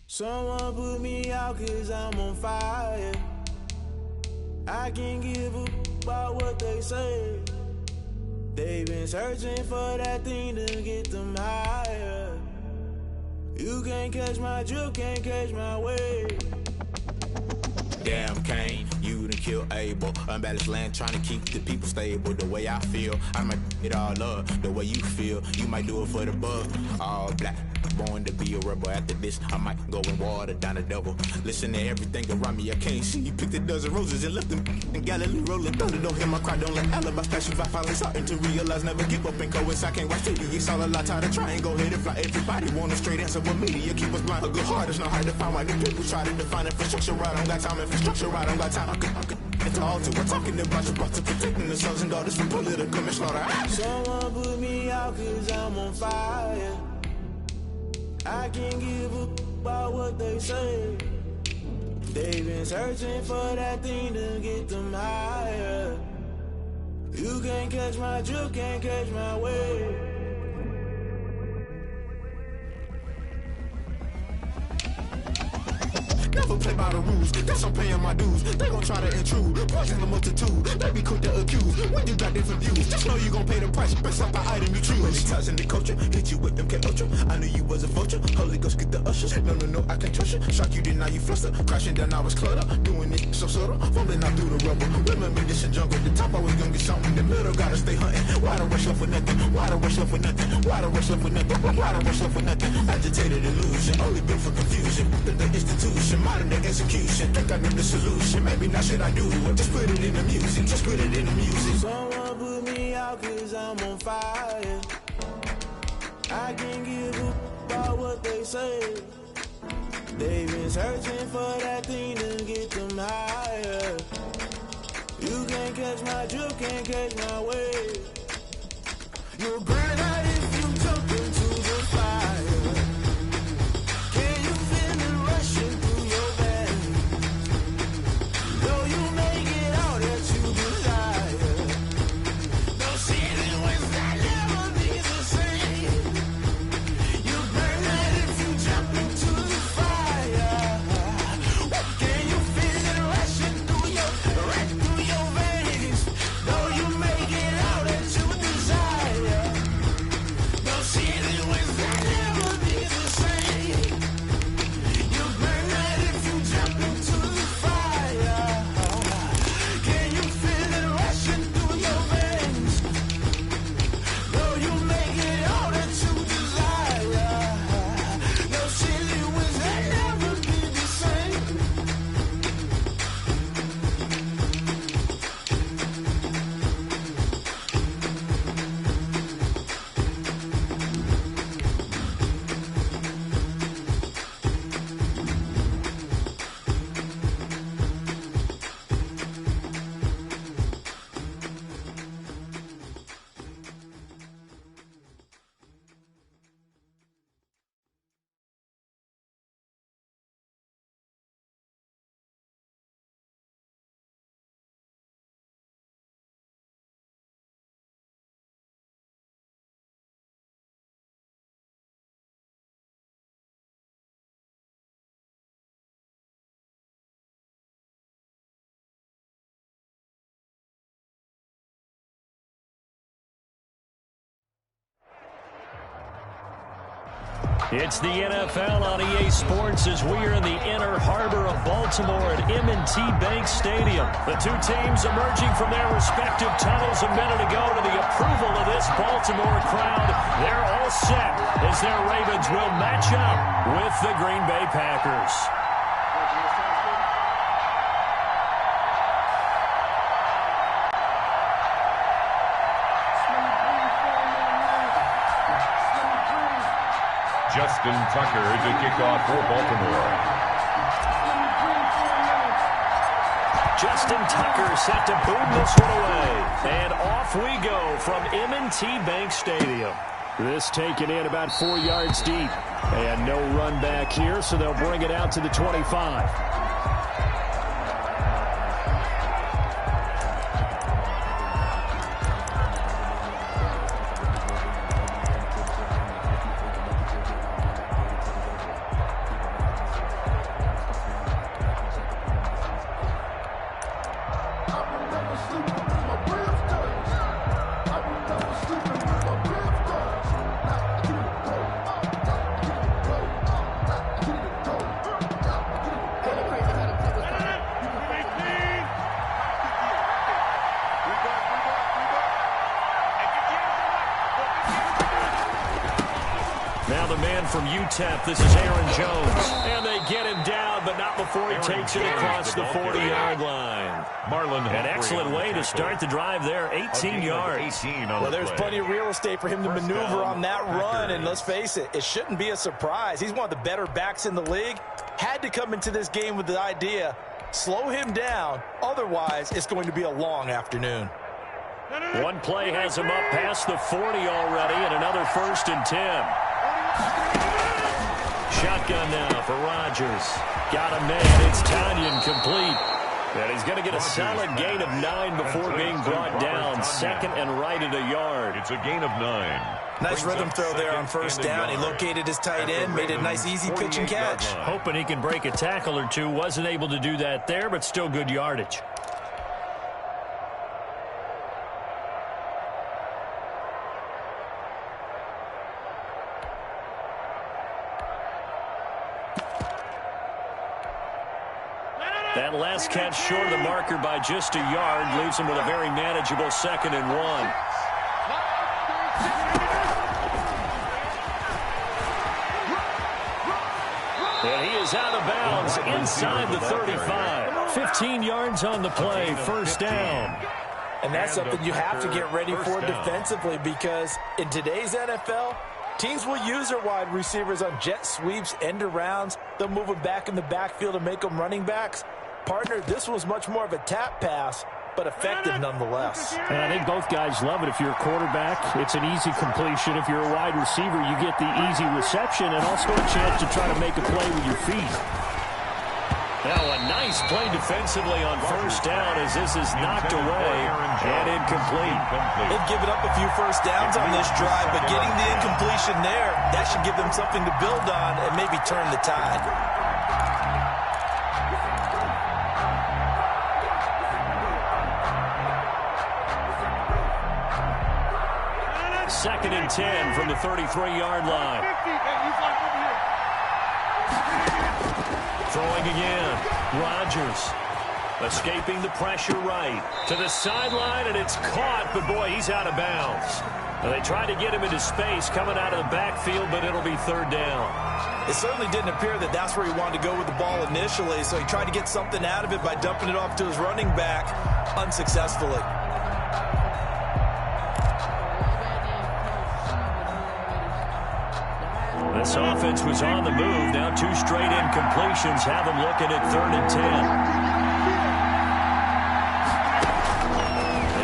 Someone put me out cause I'm on fire. I can't give a about what they say. They've been searching for that thing to get them higher. You can't catch my drift, can't catch my wave. Damn Kane, you done killed Abel. Unbalanced land trying to keep the people stable. The way I feel, I might it all up. The way you feel, you might do it for the bug. All black, born to be a rebel. After this, I might go and water down the devil. Listen to everything around me, I can't see. You picked a dozen roses and left them in Galilee rolling thunder. Don't hear my cry, don't let alibis pass you by. Finally starting to realize, never give up and coincide. Can't watch TV, it's all a lot, tired of trying. Go ahead and fly. Everybody want a straight answer with media. Keep us blind, a good heart is not hard to find. Why the people try to define infrastructure right? I don't got time, infrastructure right, I don't got time. I could it's all to. We're talking about your brother, protecting the sons and daughters from political manslaughter. Someone put me out cause I'm on fire. I can't give a about what they say. They've been searching for that thing to get them higher. You can't catch my drift, can't catch my wave. Never play by the rules, guess I'm paying my dues. They gon' try to intrude, poison the multitude. They be quick to accuse, when you got different views. Just know you gon' pay the price, based off the item you choose. Many times in the culture, hit you with MK Ultra. I knew you was a vulture, Holy Ghost get the ushers. No, I can't trust you. Shock you, then now you fluster. Crashing down, I was cluttered. Doing it so subtle, falling out through the rubble. Remember this in jungle, the top always gonna get something. The middle gotta stay hunting. Why the rush left for nothing? Why the rush left for nothing? Why the rush left for nothing? Why the rush left for nothing? Agitated illusion, only built for confusion. The institution, modern day execution. Think I know the solution. Maybe not should I do it? Just put it in the music. Just put it in the music. Someone put me out cause I'm on fire. I can't give a about what they say. They've been searching for that thing to get them higher. You can't catch my drift, can't catch my wave. You'll burn out if you jump into the fire. Can you feel it rushing through your veins? Though you make it all that you desire. No ceiling wins that never be the same. You burn out if you jump into the fire. Can you feel it rushing through your veins? Though you make it all that you desire. No ceiling wins that never be the same. You burn out if you jump into the fire. Can you feel it rushing through your veins? Though you make it all that you desire. No ceiling wins that never be the same. It's the NFL on EA Sports as we are in the inner harbor of Baltimore at M&T Bank Stadium. The two teams emerging from their respective tunnels a minute ago to the approval of this Baltimore crowd. They're all set as their Ravens will match up with the Green Bay Packers. Justin Tucker to kick off for Baltimore. Justin Tucker set to boom this one away. And off we go from M&T Bank Stadium. This taken in about 4 yards deep. And no run back here, so they'll bring it out to the 25. end from UTEP. This is Aaron Jones. And they get him down, but not before he takes it across the 40-yard line. An excellent way to start the drive there, 18 yards. Well, there's plenty of real estate for him to maneuver on that run, and let's face it, it shouldn't be a surprise. He's one of the better backs in the league. Had to come into this game with the idea, slow him down, otherwise it's going to be a long afternoon. One play has him up past the 40 already, and another 1st and 10. Shotgun now for Rodgers. Got a man. It's Tanyan complete. And he's going to get a solid gain of 9 before being brought down. 2nd and right at a yard. It's a gain of 9. Nice rhythm throw there on 1st down. He located his tight end, made it a nice, easy pitch and catch. Hoping he can break a tackle or two. Wasn't able to do that there, but still good yardage. That last catch short of the marker by just a yard leaves him with a very manageable 2nd and 1. And he is out of bounds inside the 35. 15 yards on the play, 1st down. And that's something you have to get ready for defensively, because in today's NFL, teams will use their wide receivers on jet sweeps, end arounds. They'll move them back in the backfield and make them running backs. Partner, this was much more of a tap pass, but effective nonetheless. And I think both guys love it. If you're a quarterback, it's an easy completion. If you're a wide receiver, you get the easy reception and also a chance to try to make a play with your feet. Now a nice play defensively on 1st down as this is knocked away and incomplete. They've given up a few 1st downs on this drive, but getting the incompletion there, that should give them something to build on and maybe turn the tide. 2nd and 10 from the 33-yard line. Throwing again. Rodgers escaping the pressure right to the sideline, and it's caught, but boy, he's out of bounds. And they tried to get him into space coming out of the backfield, but it'll be 3rd down. It certainly didn't appear that that's where he wanted to go with the ball initially, so he tried to get something out of it by dumping it off to his running back unsuccessfully. This offense was on the move. Now 2 straight incompletions have them looking at 3rd and 10.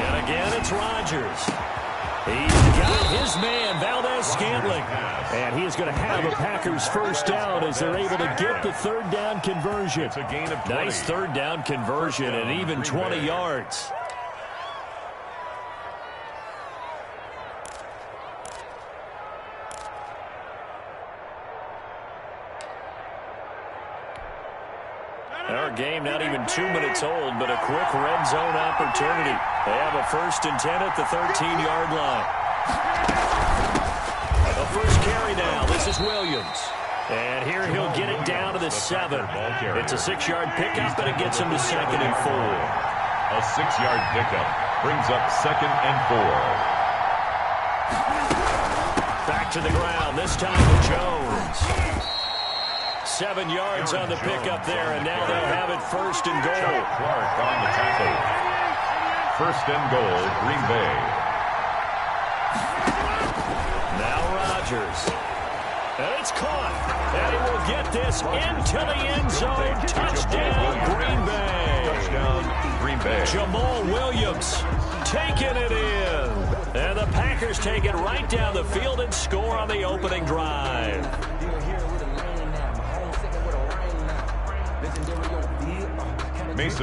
And again, it's Rodgers. He's got his man, Valdez-Scantling. And he is going to have a Packers 1st down as they're able to get the 3rd down conversion. It's a gain of 20. Nice 3rd down conversion and even 20 yards. Our game not even 2 minutes old, but a quick red zone opportunity. They have a 1st and 10 at the 13-yard line. The first carry now. This is Williams. And here he'll get it down to the 7. It's a 6-yard pickup, and it gets him to 2nd and 4. A 6-yard pickup brings up 2nd and 4. Back to the ground, this time to Jones. 7 yards on the pickup there, and now they'll have it 1st and goal. Clark on the tackle. 1st and goal, Green Bay. Now Rodgers. And it's caught. And he will get this into the end zone. Touchdown, Green Bay. Touchdown, Green Bay. Jamal Williams taking it in. And the Packers take it right down the field and score on the opening drive.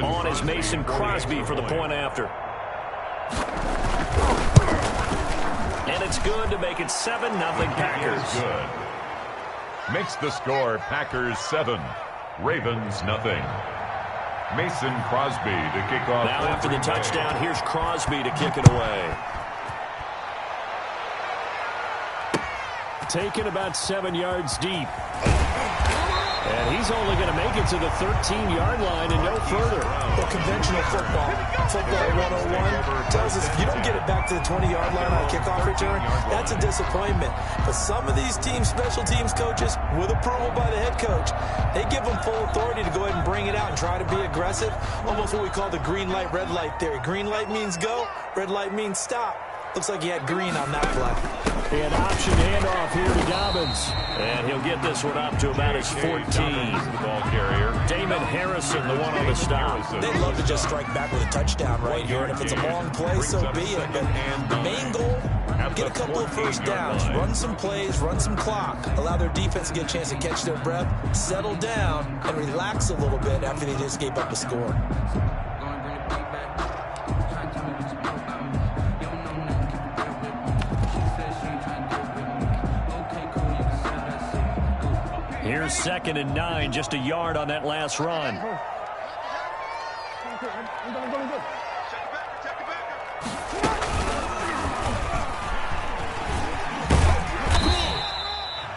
On is Mason Crosby for the point after. And it's good to make it 7-0 Packers. Good. Makes the score Packers 7, Ravens nothing. Mason Crosby to kick off. Now after the touchdown, here's Crosby to kick it away. Taken about 7 yards deep. And he's only going to make it to the 13-yard line and no further. Well, conventional football 101, tells us if you don't get it back to the 20-yard line on a kickoff return, that's a disappointment. But some of these teams, special teams coaches, with approval by the head coach, they give them full authority to go ahead and bring it out and try to be aggressive. Almost what we call the green light, red light theory. Green light means go, red light means stop. Looks like he had green on that play. An option handoff here to Dobbins. And he'll get this one up to about his 14. The ball carrier. Damon Harrison, the one on the stop. They'd love to just strike back with a touchdown right here. And if it's a long play, so be it. But the main goal, get a couple of first downs, run some plays, run some clock, allow their defense to get a chance to catch their breath, settle down, and relax a little bit after they just gave up a score. Here's 2nd and 9, just a yard on that last run.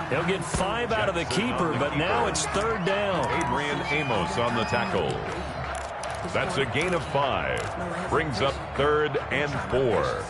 He'll get 5 out of the keeper, but now it's 3rd down. Adrian Amos on the tackle. That's a gain of 5. Brings up 3rd and 4.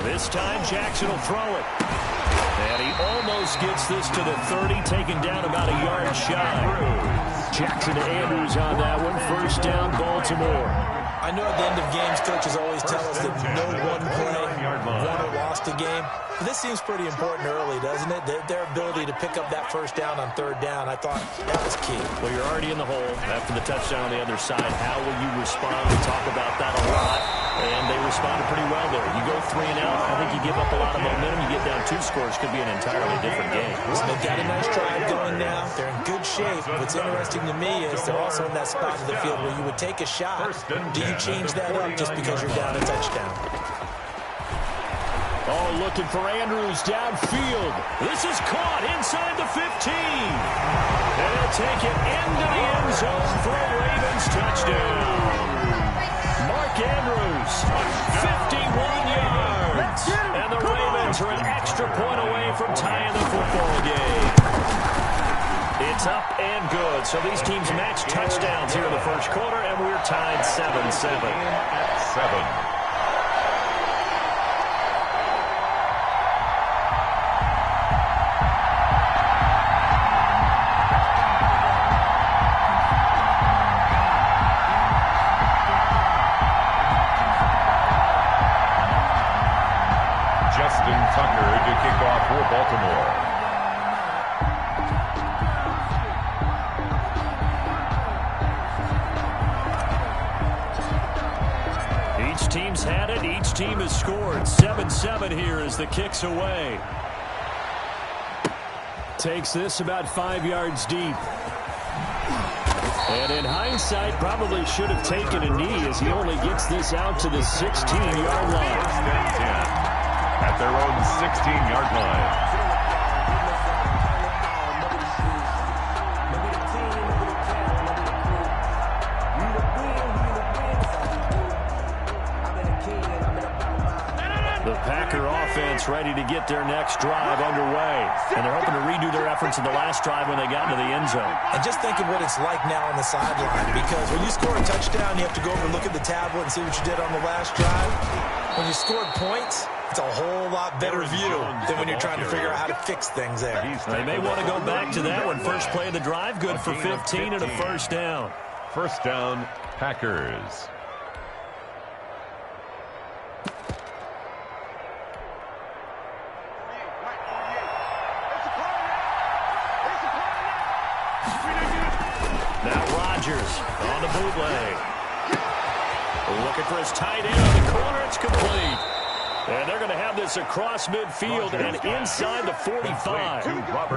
This time Jackson will throw it. And he almost gets this to the 30, taken down about a yard shy. Jackson to Andrews on that one. 1st down, Baltimore. I know at the end of games, coaches always tell us that no one play won or lost a game. But this seems pretty important early, doesn't it? Their ability to pick up that 1st down on 3rd down, I thought that was key. Well, you're already in the hole after the touchdown on the other side. How will you respond? We talk about that a lot. And they responded pretty well there. You go 3 and out, I think you give up a lot of momentum. You get down 2 scores, could be an entirely different game. So they've got a nice drive going now. They're in good shape. What's interesting to me is they're also in that spot of the field where you would take a shot. Do you change that up just because you're down a touchdown? Oh, looking for Andrews downfield. This is caught inside the 15. And he'll take it into the end zone for a Ravens touchdown. Mark Andrews, 51 yards. And the Ravens are an extra point away from tying the football game. It's up and good. So these teams match touchdowns here in the 1st quarter, and we're tied 7-7. At 7. Baltimore. Each team's had it. Each team has scored. 7-7 here as the kick's away. Takes this about 5 yards deep. And in hindsight, probably should have taken a knee as he only gets this out to the 16-yard line. At their own 16-yard line. The Packer offense ready to get their next drive underway. And they're hoping to redo their efforts in the last drive when they got into the end zone. And just think of what it's like now on the sideline, because when you score a touchdown, you have to go over and look at the tablet and see what you did on the last drive. When you scored points, it's a whole lot better view than when you're trying to figure out how to fix things there. They may want to go back to that one. First play of the drive, good for 15 and a 1st down. 1st down, Packers. Now Rodgers on the bootleg. Looking for his tight end on the corner. It's complete. And they're going to have this across midfield and inside the 45.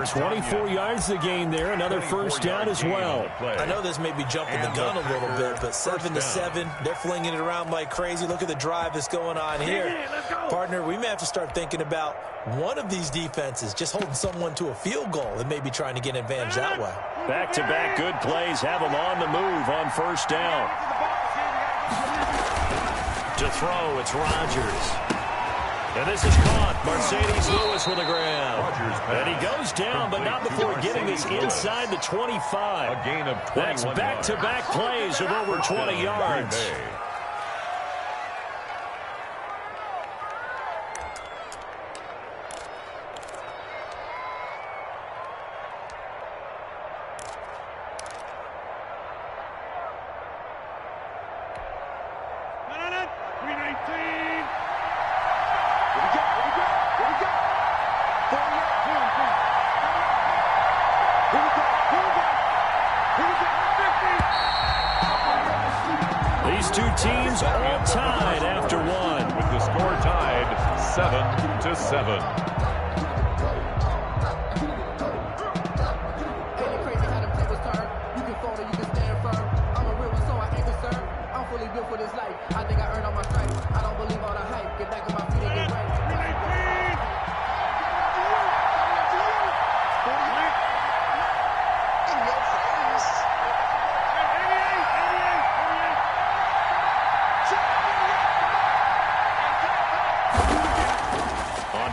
24 yards the game there. Another first down as well. I know this may be jumping the gun a little bit, but 7-7, they're flinging it around like crazy. Look at the drive that's going on here. Partner, we may have to start thinking about one of these defenses just holding someone to a field goal and maybe trying to get an advantage that way. Back-to-back good plays have them on the move on first down. To throw, it's Rodgers. And this is caught. Mercedes Lewis with a grab. And he goes down, but not before getting this inside the 25. A gain of 21 That's back-to-back plays of over 20 yards. These two teams all tied after one. With the score tied 7-7.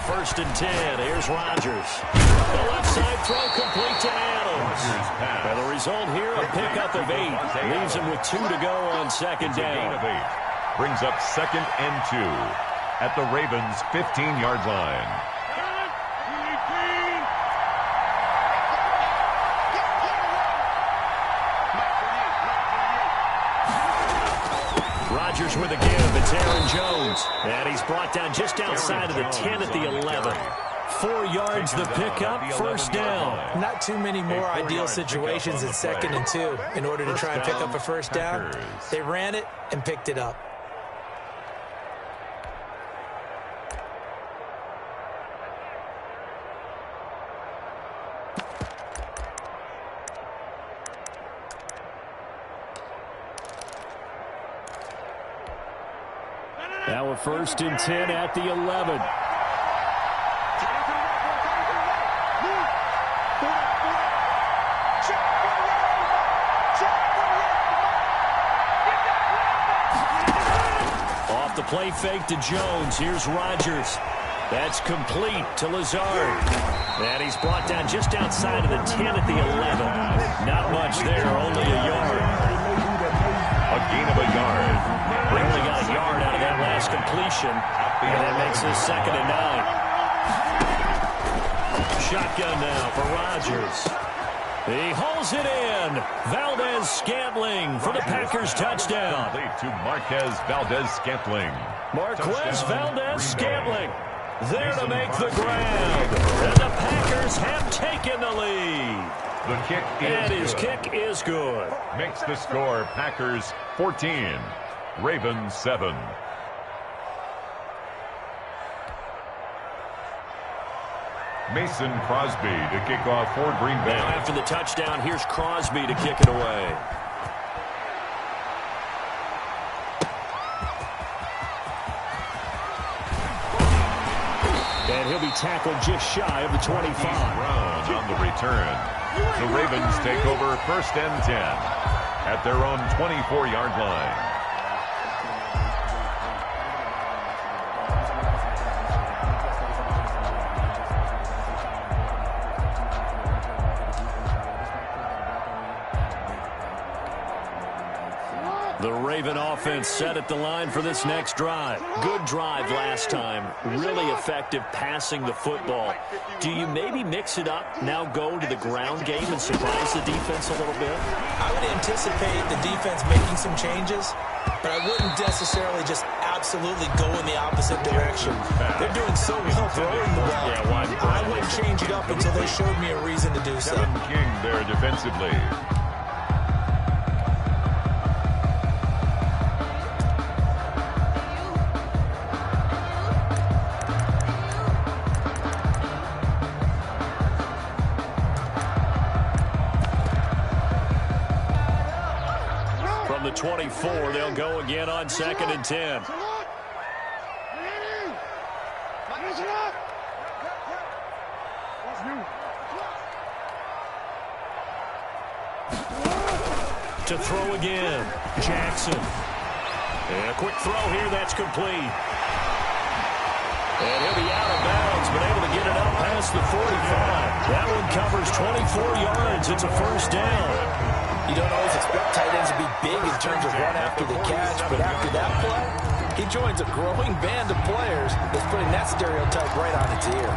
First and 10. Here's Rodgers. The left side throw complete to Adams. And the result here, a pickup of 8. Leaves him with 2 to go on second down. Brings up 2nd and 2 at the Ravens' 15-yard line. Rodgers with a give. It's Aaron Jones. And he's brought down just outside of the 10 at the 11. 4 yards the pickup, first down. Not too many more ideal situations in 2nd and 2 in order to try and pick up a first down. They ran it and picked it up. Now a 1st and 10 at the 11. Off the play fake to Jones. Here's Rodgers. That's complete to Lazard. And he's brought down just outside of the 10 at the 11. Not much there, only a yard. A gain of a yard. They only got a yard out of that last completion, and that makes this 2nd and 9. Shotgun now for Rodgers. He hauls it in. Valdez-Scantling for the Packers touchdown. To Marquez Valdez-Scantling. Marquez Valdez-Scantling there to make the grab. And the Packers have taken the lead. The kick is and his good. kick is good. Makes the score Packers 14. Ravens 7. Mason Crosby to kick off for Green Bay. Now after the touchdown, here's Crosby to kick it away. And he'll be tackled just shy of the 25. Brown on the return. The Ravens take over 1st and 10 at their own 24-yard line. The Raven offense set at the line for this next drive. Good drive last time. Really effective passing the football. Do you maybe mix it up, now go to the ground game and surprise the defense a little bit? I would anticipate the defense making some changes, but I wouldn't necessarily just absolutely go in the opposite direction. They're doing so well throwing the ball. I wouldn't change it up until they showed me a reason to do so. Kevin King there defensively. 24. They'll go again on 2nd and 10. To throw again, Jackson. And a quick throw here, that's complete. And he'll be out of bounds, but able to get it up past the 45. That one covers 24 yards. It's a first down. You don't always expect tight ends to be big in terms of run after the catch, but after that play, he joins a growing band of players that's putting that stereotype right on its ear.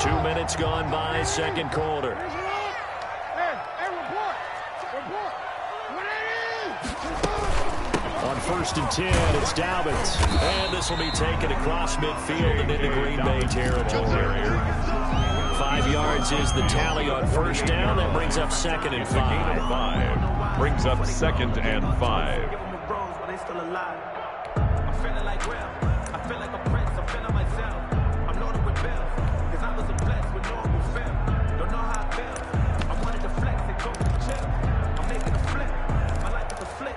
2 minutes gone by, second quarter. On 1st and 10, it's Dobbins. And this will be taken across midfield and into Green Bay territory. 5 yards is the tally on first down. That brings up 2nd and 5. Brings up 2nd and 5. I'm feeling like real. I feel like a prince. I'm feeling myself. I'm loaded with bills. Cause I was a flex with normal film. Don't know how I feel. I wanted to flex and go to chill. I'm making a flip. My life is a flip.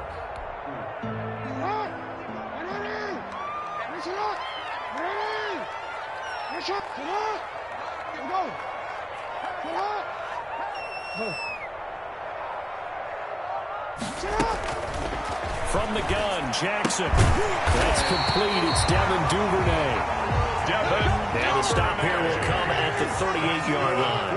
From the gun, Jackson. That's complete. It's Devin Duvernay. And the stop here will come at the 38-yard line.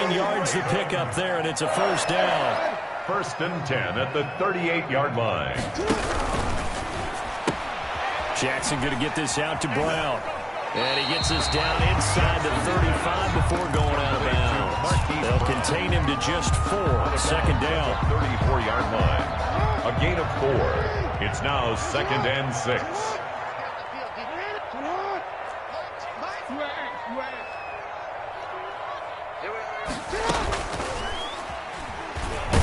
9 yards to pick up there, and it's a first down. 1st and 10 at the 38-yard line. Jackson going to get this out to Brown. And he gets us down inside the 35 before going out of bounds. They'll contain him to just 4. 2nd down. 34-yard line. A gain of 4. It's now 2nd and 6.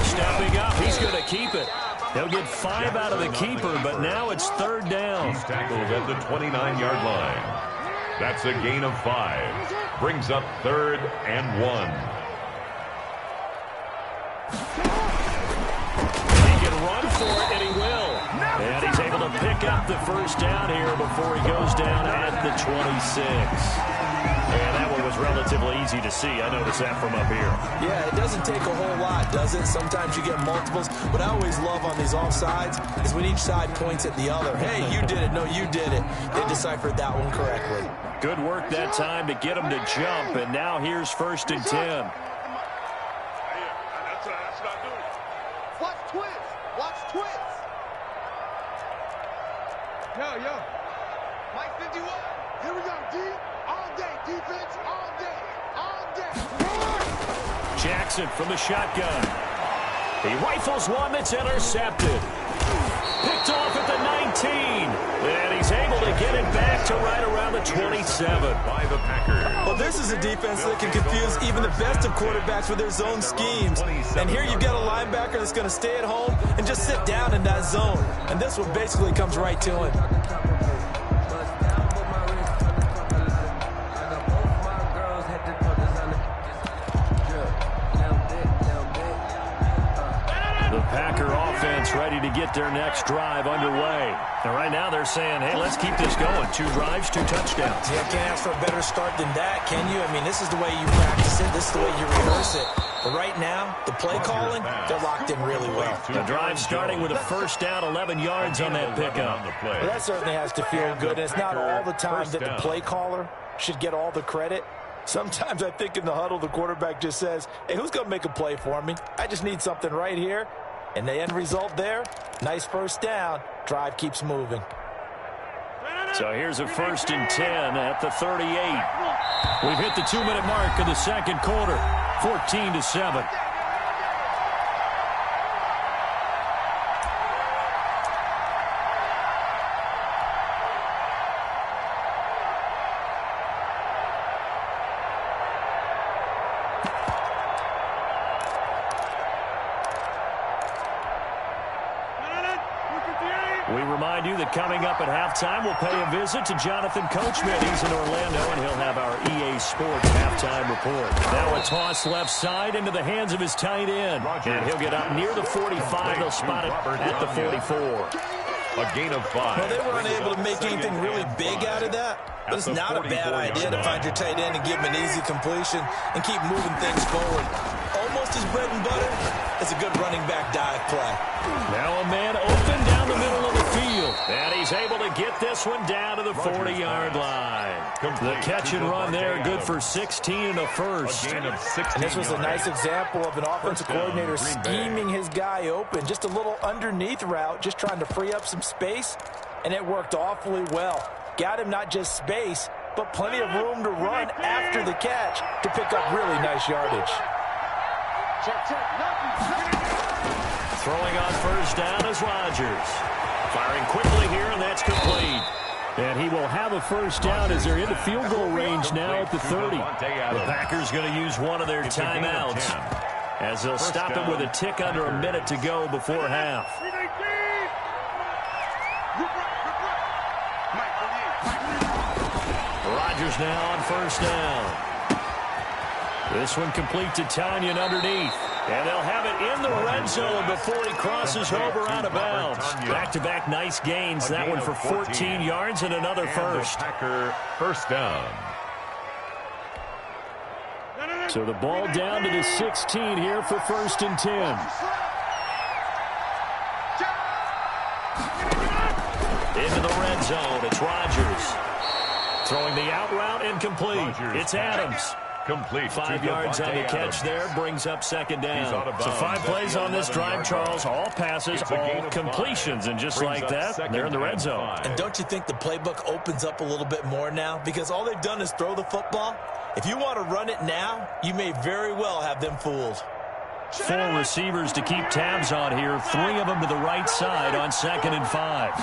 Stepping up, he's going to keep it. They'll get 5 out of the keeper, but now it's 3rd down. He's tackled at the 29-yard line. That's a gain of 5. Brings up 3rd and 1. He can run for it, and he will. And he's able to pick up the first down here before he goes down at the 26. And that one was relatively easy to see. I noticed that from up here. Yeah, it doesn't take a whole lot, does it? Sometimes you get multiples. What I always love on these offsides is when each side points at the other. Hey, you did it. No, you did it. They deciphered that one correctly. Good work that time to get him to jump. And now here's 1st and 10. Watch twins. Watch twins. Yo. Mike 51. Here we go, D. All day. Defense all day. All day. Jackson from the shotgun. He rifles one that's intercepted. Picked off at the 19. And he's able to get it back to right around the 27. By the Packers. Well, this is a defense that can confuse even the best of quarterbacks with their zone schemes. And here you've got a linebacker that's going to stay at home and just sit down in that zone. And this one basically comes right to him. Packer offense ready to get their next drive underway. And right now they're saying, hey, let's keep this going. 2 drives, 2 touchdowns. Yeah, can't ask for a better start than that, can you? I mean, this is the way you practice it. This is the way you rehearse it. But right now, the play calling, they're locked in really well. The drive starting with a first down, 11 yards on that pickup. Well, that certainly has to feel good. And it's not all the time that the play caller should get all the credit. Sometimes I think in the huddle, the quarterback just says, hey, who's going to make a play for me? I just need something right here. And the end result there, nice first down. Drive keeps moving. So here's a 1st and 10 at the 38. We've hit the 2-minute mark of the second quarter, 14-7. We remind you that coming up at halftime, we'll pay a visit to Jonathan Coachman. He's in Orlando, and he'll have our EA Sports halftime report. Now a toss left side into the hands of his tight end. And he'll get up near the 45. They'll spot it at the 44. A gain of 5. Well, they were unable to make anything really big out of that. But it's not a bad idea to find your tight end and give him an easy completion and keep moving things forward. Almost his bread and butter is a good running back dive play. Now a man open down the middle of the field. And he's able to get this one down to the 40-yard line. The catch and run there, good for 16 and a first. And this was a nice example of an offensive coordinator scheming his guy open. Just a little underneath route, just trying to free up some space. And it worked awfully well. Got him not just space, but plenty of room to run after the catch to pick up really nice yardage. Throwing on first down is Rodgers. Firing quickly here, and that's complete. And he will have a first down as they're into field goal range now at the 30. The Packers going to use one of their timeouts as they'll stop it with a tick under a minute to go before half. Rodgers now on first down. This one complete to Tanyan underneath. And they'll have it in the red zone before he crosses over out of bounds. Back-to-back nice gains. That one for 14 yards and another first. Packer first down. So the ball down to the 16 here for 1st and 10. Into the red zone. It's Rodgers. Throwing the out route incomplete. It's Adams. Complete. 5 yards on the catch there, brings up second down. So 5 plays on this drive, Charles. All passes, all completions. And just like that, they're in the red zone. And don't you think the playbook opens up a little bit more now? Because all they've done is throw the football. If you want to run it now, you may very well have them fooled. 4 receivers to keep tabs on here. 3 of them to the right side on 2nd and 5.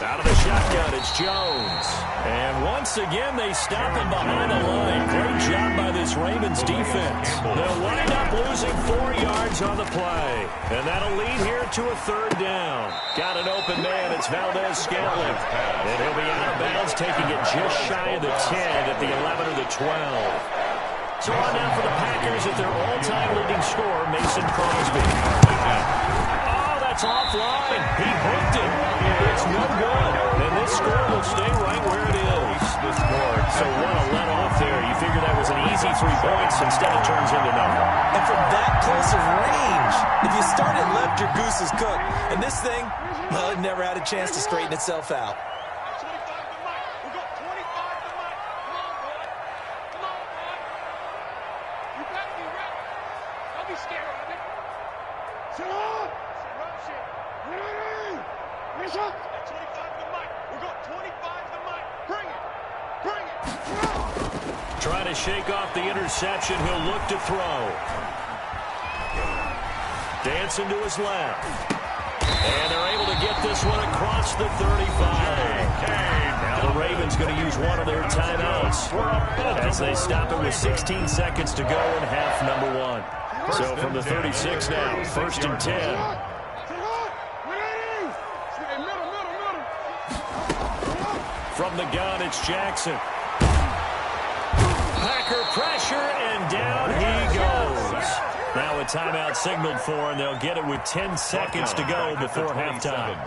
Out of the shotgun, it's Jones. And once again, they stop him behind the line. Great job by this Ravens defense. They'll wind up losing 4 yards on the play. And that'll lead here to a 3rd down. Got an open man. It's Valdez-Scantling. And he'll be out of bounds, taking it just shy of the 10 at the 11 or the 12. So on now for the Packers at their all-time leading scorer, Mason Crosby. Oh, that's offline. He hooked it. It's no good. And this score will stay right where it is. So what a let-off there. You figure that was an easy 3 points. Instead, it turns into nothing. And from that close of range, if you start it left, your goose is cooked. And this thing, well, it never had a chance to straighten itself out. Trying to shake off the interception. He'll look to throw. Dancing to his left. And they're able to get this one across the 35. Now the Ravens going to use one of their timeouts as they stop it with 16 seconds to go in half number 1. So from the 36 now, 1st and 10. From the gun, it's Jackson. Packer pressure, and down he goes. Now a timeout signaled for, and they'll get it with 10 seconds to go before halftime.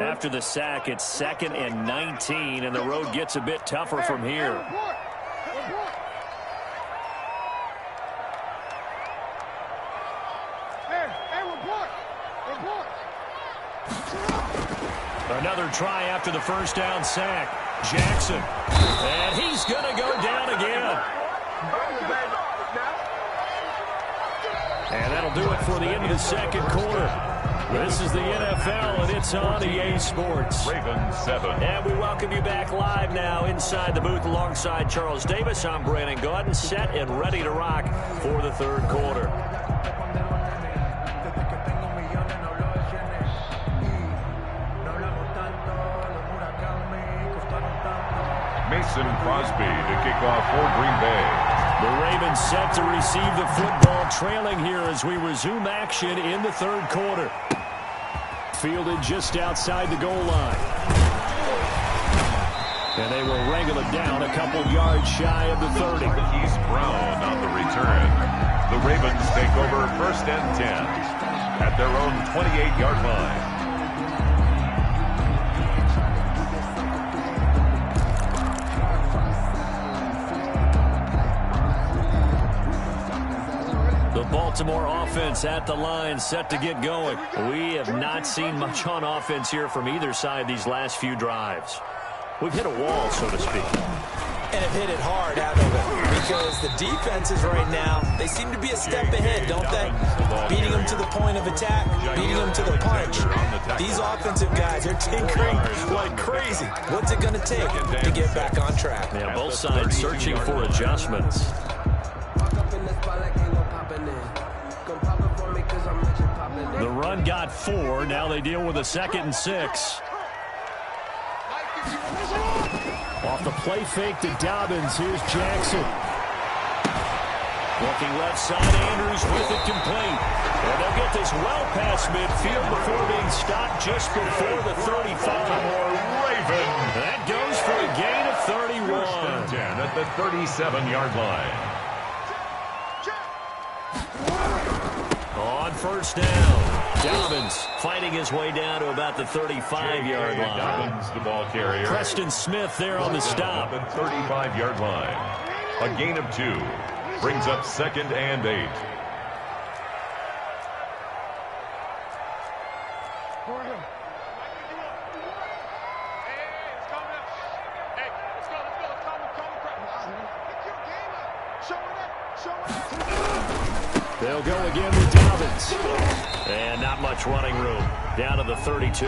After the sack, it's 2nd and 19, and the road gets a bit tougher from here. Another try after the first down sack. Jackson. And he's going to go down again. And that'll do it for the end of the second quarter. This is the NFL, and it's on EA Sports. Ravens 7. And we welcome you back live now inside the booth alongside Charles Davis. I'm Brandon Gaudin, set and ready to rock for the third quarter. Mason Crosby to kick off for Green Bay. The Ravens set to receive the football, trailing here as we resume action in the third quarter. Fielded just outside the goal line. And they will wrangle it down a couple yards shy of the 30. Marquise Brown on the return. The Ravens take over 1st and 10 at their own 28-yard line. The Baltimore offense at the line, set to get going. We have not seen much on offense here from either side these last few drives. We've hit a wall, so to speak. And have hit it hard, haven't we? Because the defenses right now, they seem to be a step ahead, don't they? Beating them to the point of attack, beating them to the punch. These offensive guys are tinkering like crazy. What's it going to take to get back on track? Yeah, both sides searching for adjustments. The run got 4. Now they deal with a 2nd and 6. Off the play fake to Dobbins. Here's Jackson. Looking left side, Andrews with it complete. And they'll get this well past midfield before being stopped just before the 35. Raven. That goes for a gain of 31. 1st and 10 at the 37-yard line. On 1st down, Dobbins fighting his way down to about the 35-yard line. Dobbins, the ball carrier. Preston Smith there on the stop. At the 35-yard line. A gain of 2 brings up 2nd and 8. They'll go again with Dobbins. And not much running room. Down to the 32.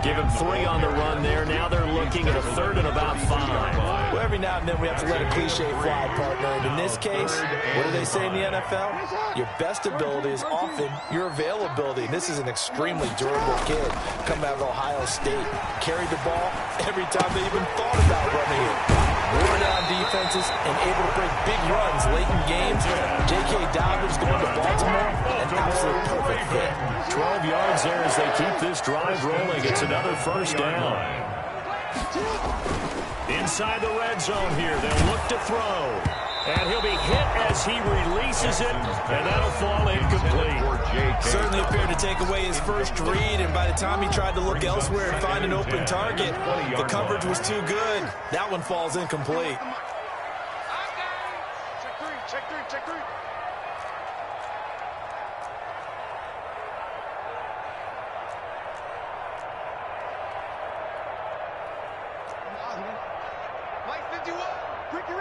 Give him 3 on the run there. Now they're looking at a 3rd and about 5. Well, every now and then we have to let a cliche fly, partner. And in this case, what do they say in the NFL? Your best ability is often your availability. And this is an extremely durable kid coming out of Ohio State. Carried the ball every time they even thought about running it. Wore down defenses and able to break big runs late in games. J.K. Dobbins going to Baltimore, an absolute perfect fit. 12 yards there as they keep this drive rolling. It's another 1st down. Inside the red zone here, they'll look to throw. And he'll be hit as he releases it, and that'll fall incomplete. Certainly appeared to take away his first read, and by the time he tried to look elsewhere and find an open target, the coverage was too good. That one falls incomplete. Check three. Mike 51, Ricky.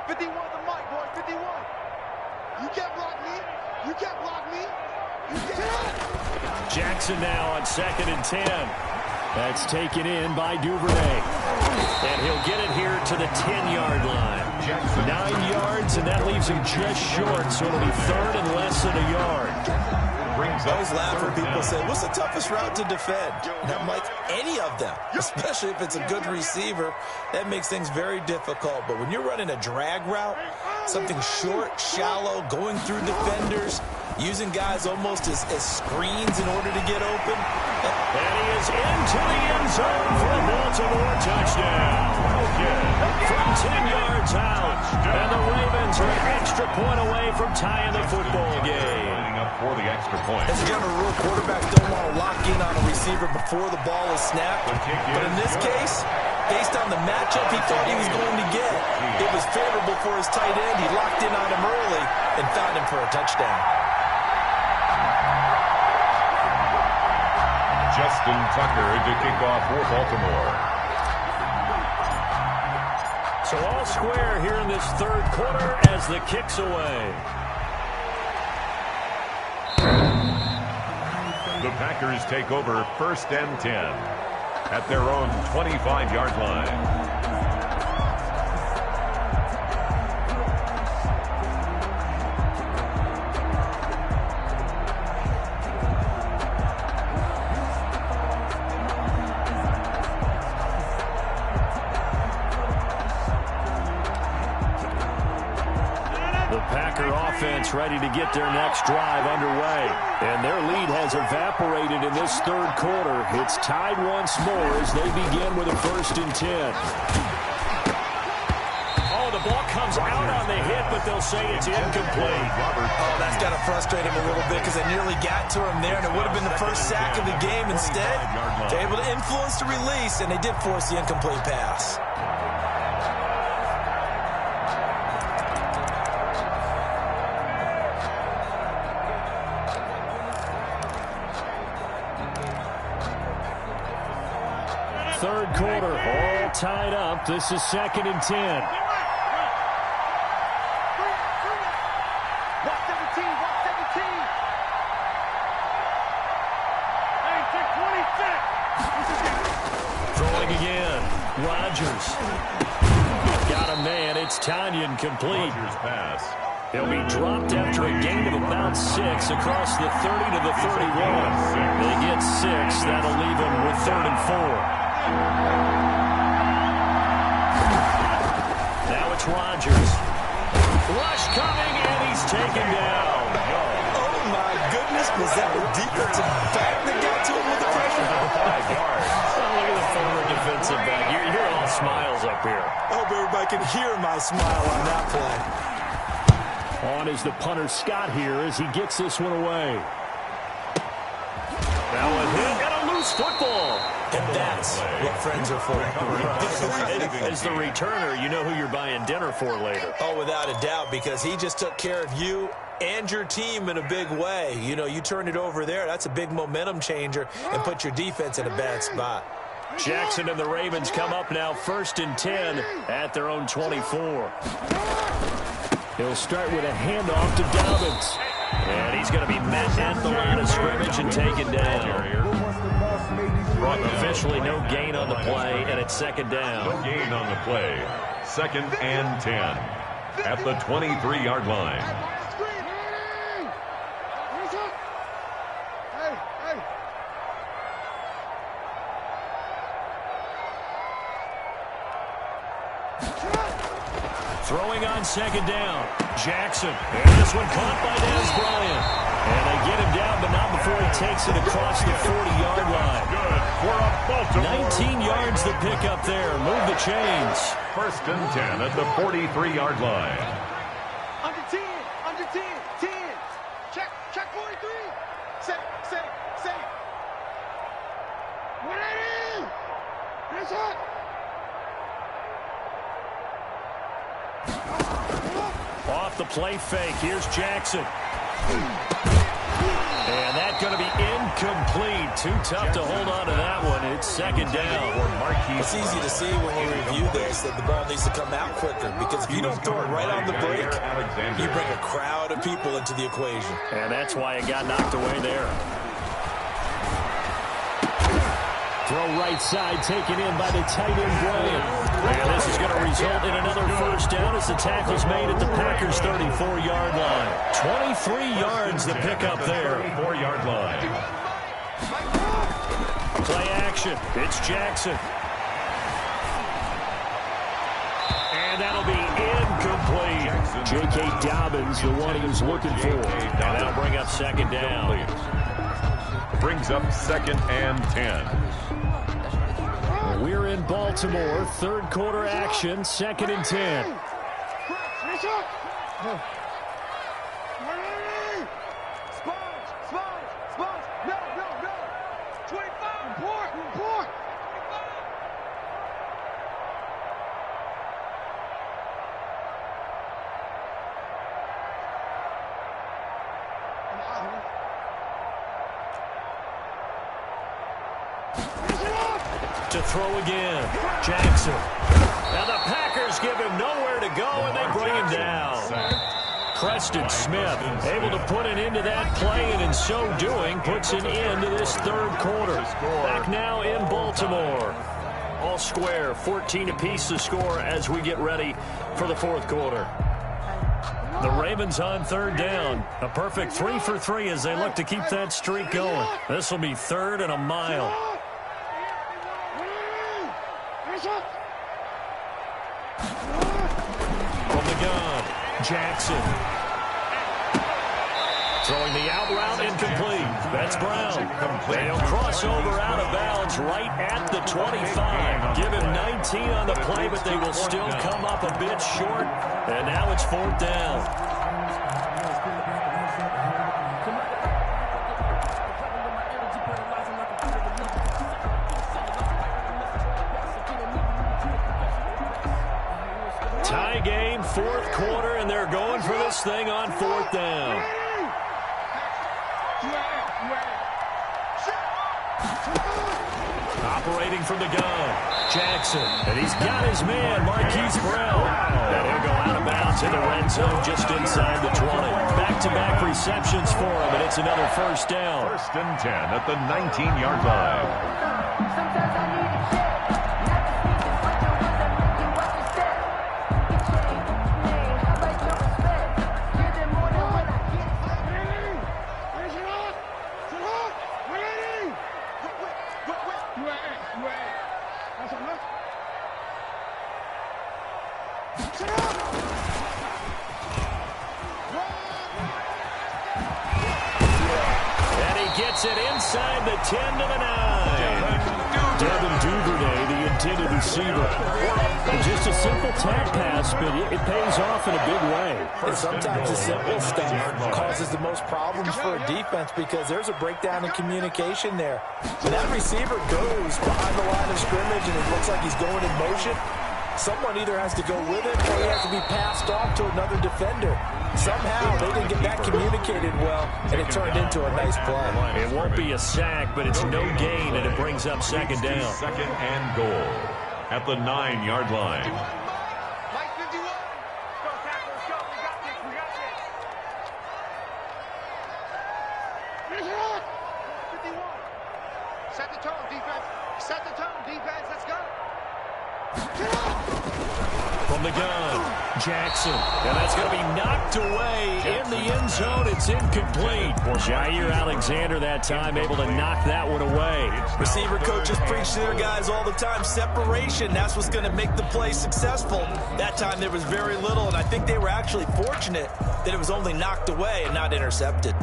51 the mic, boy, 51. You can't block me. You can't. Jackson now on 2nd and 10. That's taken in by Duvernay. And he'll get it here to the 10-yard line. 9 yards, and that leaves him just short, so it'll be 3rd and less than a yard. I always laugh when people say, what's the toughest route to defend? And I'm like, any of them, especially if it's a good receiver. That makes things very difficult. But when you're running a drag route, something short, shallow, going through defenders, using guys almost as screens in order to get open. And he is into the end zone for a Baltimore touchdown. From 10 yards out. And the Ravens are an extra point away from tying the football game. Lining up for the extra point. As a general rule, quarterbacks don't want to lock in on a receiver before the ball is snapped. But in this case, based on the matchup he thought he was going to get, it was favorable for his tight end. He locked in on him early and found him for a touchdown. Justin Tucker to kick off for Baltimore. So all square here in this third quarter as the kick's away. The Packers take over 1st and 10 at their own 25-yard line. Ready to get their next drive underway. And their lead has evaporated in this third quarter. It's tied once more as they begin with a 1st and 10. Oh, the ball comes out on the hit, but they'll say it's incomplete. Oh, that's got to frustrate him a little bit because they nearly got to him there, and it would have been the first sack of the game. Instead, they're able to influence the release, and they did force the incomplete pass. Third quarter, all tied up. This is 2nd and 10. Throwing again. Rodgers. Got a man. It's Tanyan complete. Rodgers pass. He'll be dropped after a gain of about 6 across the 30 to the 31. They get 6. That'll leave them with 3rd and 4. Now it's Rodgers. Rush coming, and he's taken down. Oh, my goodness. Was that the defensive back that got to him with the pressure? 5 yards. Oh, look at the former defensive back. You're all smiles up here. I hope everybody can hear my smile on that play. On is the punter Scott here as he gets this one away. Now a hit and a loose football. And that's what friends are for. As the returner, you know who you're buying dinner for later. Oh, without a doubt, because he just took care of you and your team in a big way. You know, you turned it over there. That's a big momentum changer and put your defense in a bad spot. Jackson and the Ravens come up now 1st and 10 at their own 24. He'll start with a handoff to Dobbins. And he's going to be met at the line of scrimmage and taken down. Officially no gain on the play, and it's 2nd down. No gain on the play. 2nd and 10 at the 23-yard line. Throwing on 2nd down. Jackson. And this one caught by Dez Bryant. And they get him down, but not before he takes it across the 40-yard line. Good for a Baltimore. 19 yards the pickup there. Move the chains. 1st and 10 at the 43-yard line. Under 10, under 10, 10. Check 43. Set. 180. Finish up. Off the play fake. Here's Jackson. And that's going to be incomplete. Too tough to hold on to that one. It's 2nd down. It's easy to see when we review this that the ball needs to come out quicker, because if you don't throw it right on the break, you bring a crowd of people into the equation. And that's why it got knocked away there. Throw right side taken in by the tight end Bryant. And this is going to result in another 1st down as the tackle's made at the Packers' 34-yard line. 23 yards the pickup there. 34-yard line. Play action. It's Jackson. And that'll be incomplete. J.K. Dobbins, the one he was looking for. And that'll bring up 2nd down. Brings up 2nd and 10. We're in Baltimore. 3rd quarter action. 2nd and 10. Finish up. 180. Sponge. No. 25. Report. To throw again. Jackson. Now the Packers give him nowhere to go, and they bring him down. Preston Smith able to put an end to that play, and in so doing puts an end to this third quarter. Back now in Baltimore. All square, 14 apiece to score as we get ready for the fourth quarter. The Ravens on third down. A perfect 3 for 3 as they look to keep that streak going. This will be third and a mile. From the gun, Jackson. Throwing the out route incomplete. That's Brown. They'll cross over out of bounds right at the 25. Give him 19 on the play, but they will still come up a bit short. And now it's fourth down. Tie game, fourth quarter, and they're going for this thing on fourth down. Operating from the gun, Jackson. And he's got his man, Marquise Brown. And he'll go out of bounds in the red zone just inside the 20. Back-to-back receptions for him, and it's another first down. First and 10 at the 19-yard line. Sometimes I need a check. And he gets it inside the 10 to the 9. Devin Duvernay, the intended receiver. And just a simple tap pass, but it pays off in a big way. And sometimes the simple stuff causes the most problems for a defense because there's a breakdown in communication there. When that receiver goes behind the line of scrimmage and it looks like he's going in motion, someone either has to go with it or he has to be passed off to another defender. Somehow they didn't get that communicated well, and it turned into a nice play. It won't be a sack, but it's no gain, and it brings up second down. Second and goal at the 9-yard line. Mike 51. Go, tackle, let's go. We got this. We got this. Finish it up. 51. Set the tone, defense. Set the tone, defense. Let's go. From the gun, Jackson. And that's going to be knocked away in the end zone. It's incomplete. Jair Alexander that time able to knock that one away. Receiver coaches preach to their guys all the time. Separation, that's what's going to make the play successful. That time there was very little, and I think they were actually fortunate that it was only knocked away and not intercepted.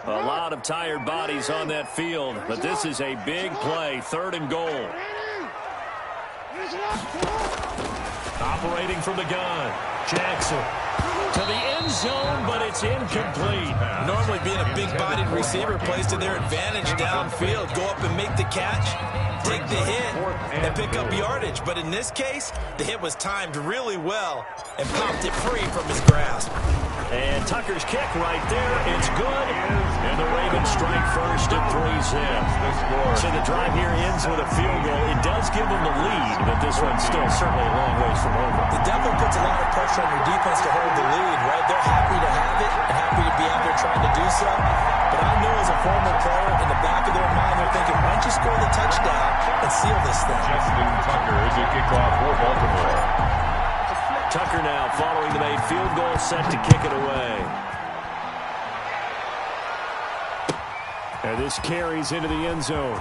A lot of tired bodies on that field, but this is a big play, third and goal. Operating from the gun, Jackson to the end zone, but it's incomplete. Normally being a big-bodied receiver plays to their advantage downfield. Go up and make the catch, take the hit, and pick up yardage. But in this case, the hit was timed really well and popped it free from his grasp. And Tucker's kick right there. It's good. And the Ravens strike first at 3-zip. So the drive here ends with a field goal. It does give them the lead, but this one's still certainly a long ways from over. It definitely puts a lot of pressure on your defense to hold the lead, right? They're happy to have it and happy to be out there trying to do so. But I know as a former player, in the back of their mind, they're thinking, why don't you score the touchdown and seal this thing? Justin Tucker is a kickoff for Baltimore. Tucker now following the made field goal, set to kick it away. And this carries into the end zone.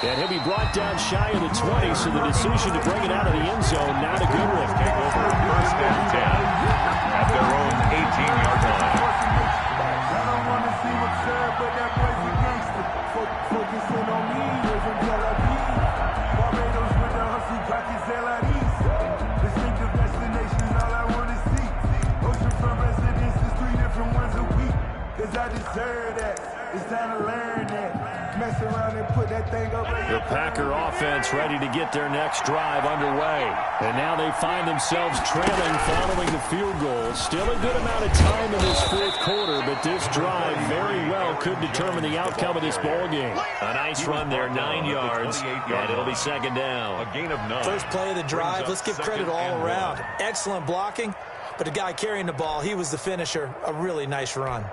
And he'll be brought down shy of the 20, so the decision to bring it out of the end zone, not a good one. First and 10 at their own 18-yard line. I don't want to see what's said, but that boy's a gangster. Focusing on me, you're from Tel Aviv. Barbados with the hustle, pockets LIDs. Distinctive destinations, all I want to see. Oceanfront residences, 3 different ones a week. Cause I deserve that. It's time to learn that. Mess around and put that The Packer offense ready to get their next drive underway. And now they find themselves trailing following the field goal. Still a good amount of time in this fourth quarter, but this drive very well could determine the outcome of this ball game. A nice run there, 9 yards, and it'll be second down. A gain of 9. First play of the drive, let's give credit all around. Excellent blocking, but the guy carrying the ball, he was the finisher. A really nice run.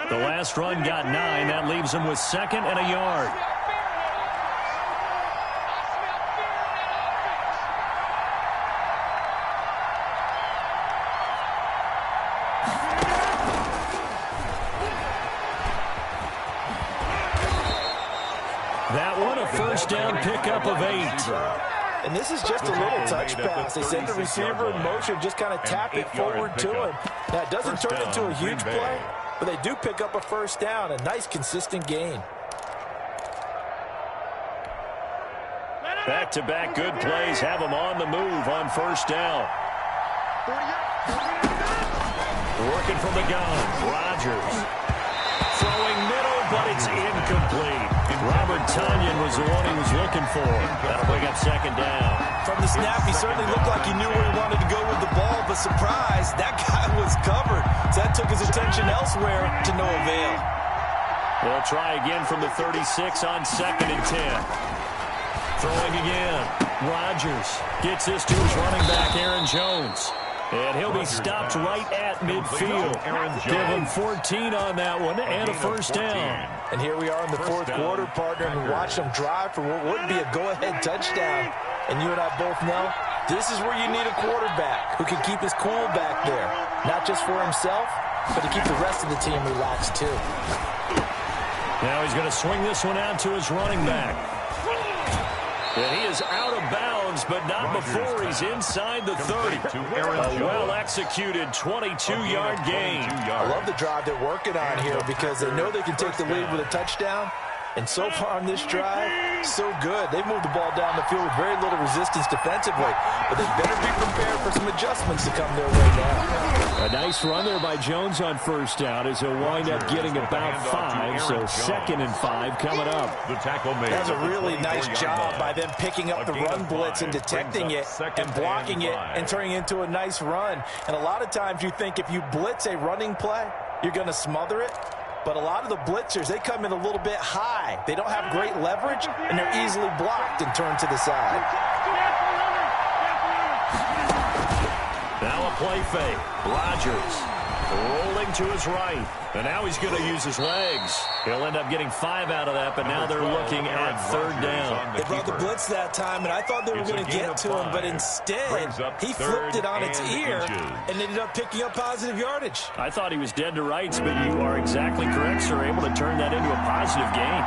The last run got 9. That leaves him with second and a yard. That one, a first down pickup of 8. And this is just a little touch pass. They send the receiver in motion, just kind of tap it forward to him. Now, it doesn't turn into a huge play, but they do pick up a first down. A nice, consistent gain. Back-to-back good plays have them on the move on first down. Working from the gun, Rodgers. Throwing middle, but it's incomplete. Robert Tonyan was the one he was looking for. That'll bring up second down. From the snap, he certainly looked like he knew where he wanted to go with the ball, but surprise, that guy was covered. So that took his attention elsewhere to no avail. They'll try again from the 36 on second and 10. Throwing again. Rodgers gets this to his running back, Aaron Jones. And he'll be stopped right at midfield. Give him 14 on that one and a first down. And here we are in the fourth quarter, partner, and watch them drive for what would be a go-ahead touchdown. And you and I both know this is where you need a quarterback who can keep his cool back there. Not just for himself, but to keep the rest of the team relaxed too. Now he's going to swing this one out to his running back. And he is out of bounds, but not before he's inside the 30. A well-executed 22-yard gain. I love the drive they're working on here because they know they can take the lead with a touchdown. And so far on this drive, so good. They've moved the ball down the field with very little resistance defensively. But they better be prepared for some adjustments to come their way now. A nice run there by Jones on first down as he'll wind up getting about 5. So second and 5 coming up. The tackle made. That's a really nice job by them picking up the run blitz and detecting it and blocking it and turning it into a nice run. And a lot of times you think if you blitz a running play, you're going to smother it. But a lot of the blitzers, they come in a little bit high. They don't have great leverage, and they're easily blocked and turned to the side. Now a play fake. Rodgers rolling to his right. And now he's going to use his legs. He'll end up getting 5 out of that, but now they're looking at third down. They brought the blitz that time, and I thought they were going to get to him, but instead he flipped it on its ear and ended up picking up positive yardage. I thought he was dead to rights, but you are exactly correct, sir. Able to turn that into a positive gain.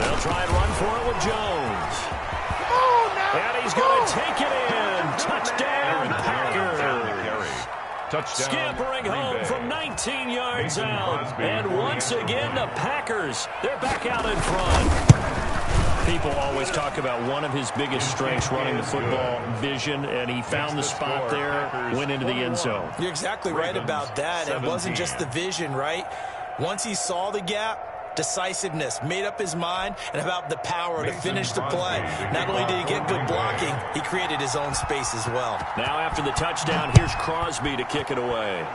They'll try and run for it with Jones. And he's going to take it in. Touchdown, Packers. Touchdown. Scampering home from 19 yards out. And once again, the Packers, they're back out in front. People always talk about one of his biggest strengths, running the football, vision, and he found the spot there, went into the end zone. You're exactly right about that. It wasn't just the vision, right? Once he saw the gap, decisiveness, made up his mind, and about the power to finish the play. Not only did he get good blocking, he created his own space as well. Now after the touchdown, here's Crosby to kick it away.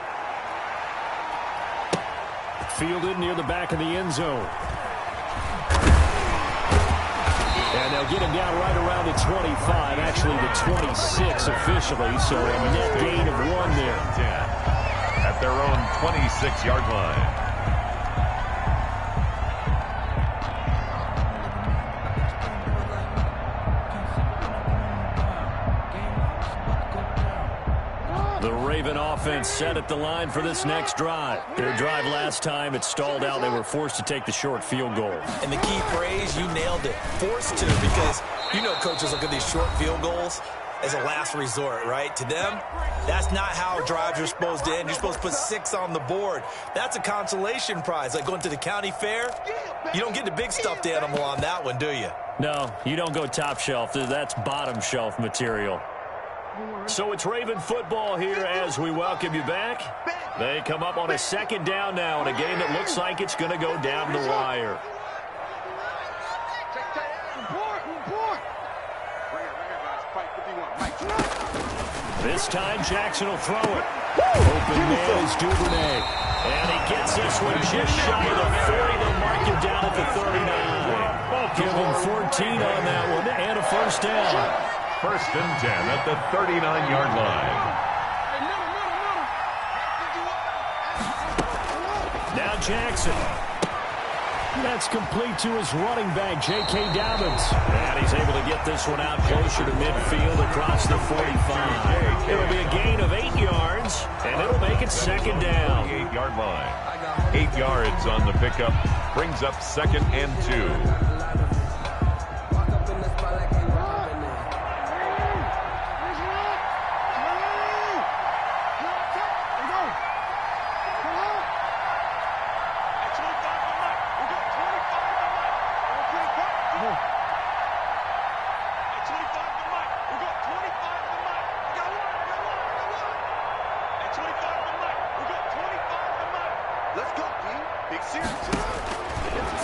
Fielded near the back of the end zone. And they'll get him down right around the 25, actually the 26 officially, so a net gain of 1 there. At their own 26-yard line. The Raven offense set at the line for this next drive. Their drive last time, it stalled out. They were forced to take the short field goal. And the key phrase, you nailed it. Forced to, because you know coaches look at these short field goals as a last resort, right? To them, that's not how drives are supposed to end. You're supposed to put 6 on the board. That's a consolation prize, like going to the county fair. You don't get the big stuffed animal on that one, do you? No, you don't go top shelf. That's bottom shelf material. So it's Raven football here as we welcome you back. They come up on a second down now in a game that looks like it's going to go down the wire. This time Jackson will throw it. Open man is Duvernay. And he gets this one just shy of the 40. They'll mark him down at the 39. Give him 14 on that one and a first down. First and 10 at the 39-yard line. Now Jackson. That's complete to his running back, J.K. Dobbins. And he's able to get this one out closer to midfield across the 45. It'll be a gain of 8 yards, and it'll make it second down. 8-yard line. 8 yards on the pickup. Brings up second and 2.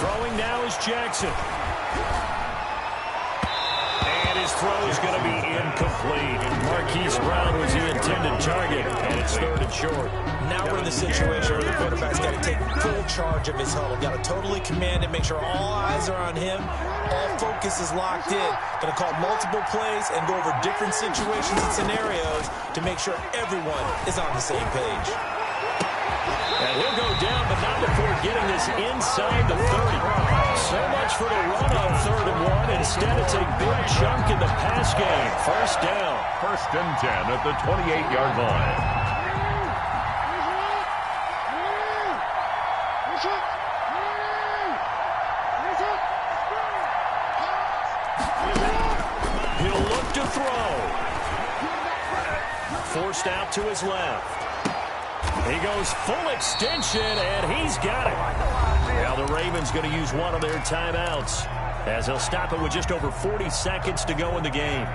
Throwing now is Jackson. And his throw is going to be incomplete. Marquise Brown was the intended target, and it's third and short. Now we're in the situation where the quarterback's got to take full charge of his huddle. Got to totally command it, make sure all eyes are on him. All focus is locked in. Going to call multiple plays and go over different situations and scenarios to make sure everyone is on the same page. And he'll go down, but not before getting this inside the 30. So much for the run on 3rd and 1. Instead, it's a big chunk in the pass game. First down. First and 10 at the 28-yard line. He'll look to throw. Forced out to his left. He goes full extension, and he's got it. Now the Ravens going to use one of their timeouts as he'll stop it with just over 40 seconds to go in the game.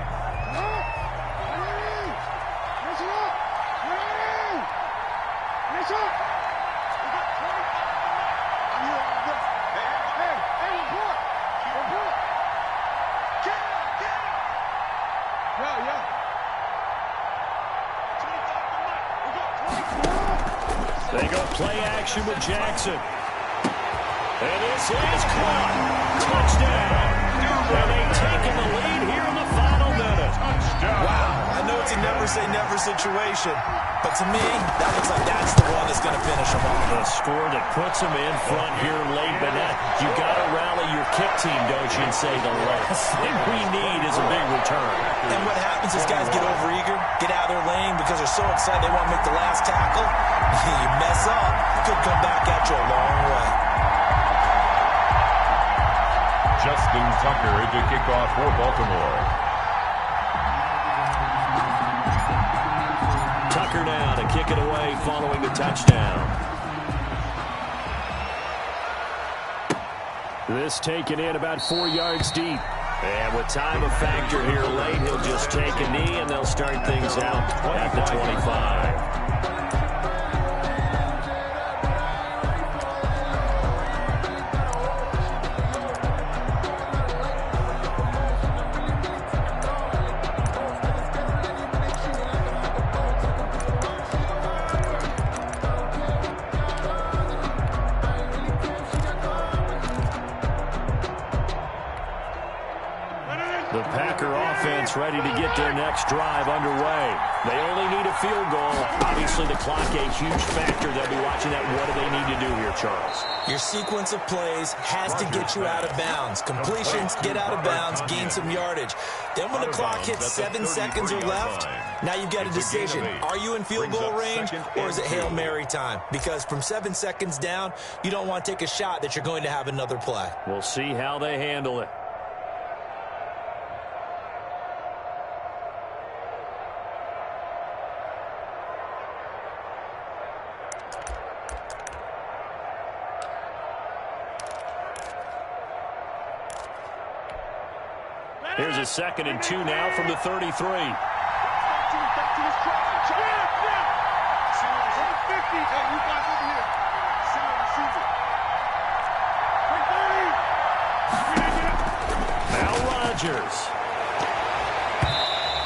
They go play action with Jackson. And this is caught. Touchdown. And they've taken the lead here in the final minute. Wow, I know it's a never-say-never situation, but to me, that looks like that's the one that's going to finish them off. The score that puts them in front here late, but you got to rally your kick team, don't you, and say the last thing we need is a big return. And what happens is guys get overeager, get out of their lane because they're so excited they want to make the last tackle. You mess up, could come back at you a long way. Justin Tucker to kick off for Baltimore. Tucker now to kick it away following the touchdown. This taken in about 4 yards deep. And with time a factor here late, he'll just take a knee and they'll start things out at the 25. The Packer offense ready to get their next drive underway. They only need a field goal. Obviously, the clock a huge factor. They'll be watching that. What do they need to do here, Charles? Your sequence of plays has to get you out of bounds. Completions, get out of bounds, gain some yardage. Then when the clock hits 7 seconds or left, now you've got a decision. Are you in field goal range or is it Hail Mary time? Because from 7 seconds down, you don't want to take a shot that you're going to have another play. We'll see how they handle it. Here's a 2nd and 2 now from the 33. Back to his truck. Yeah. 150. Hey, you guys over here. Center receiver. Now Rodgers.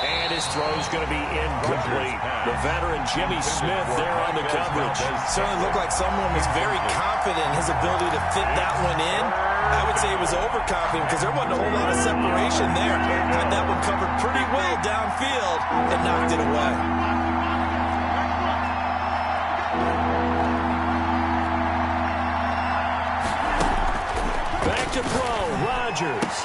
And his throw's going to be incomplete. The veteran Jimmy Smith there on the coverage. Certainly looked like someone was very confident in his ability to fit that one in. I would say he was overconfident because there wasn't a whole lot of separation there. Had that one covered pretty well downfield and knocked it away. Back to throw, Rodgers.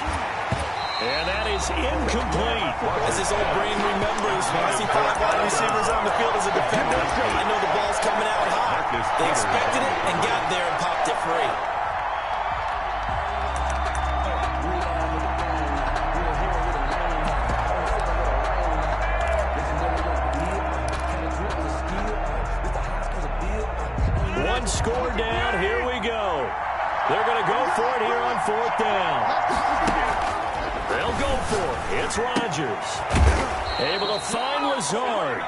And that is incomplete. As his old brain remembers, when I see 5 wide receivers on the field as a defender, I know the ball's coming out high. They expected it and got there and popped it free. One score down, here we go. They're going to go for it here on 4th down. They'll go for it. It's Rodgers. Able to find Lazard.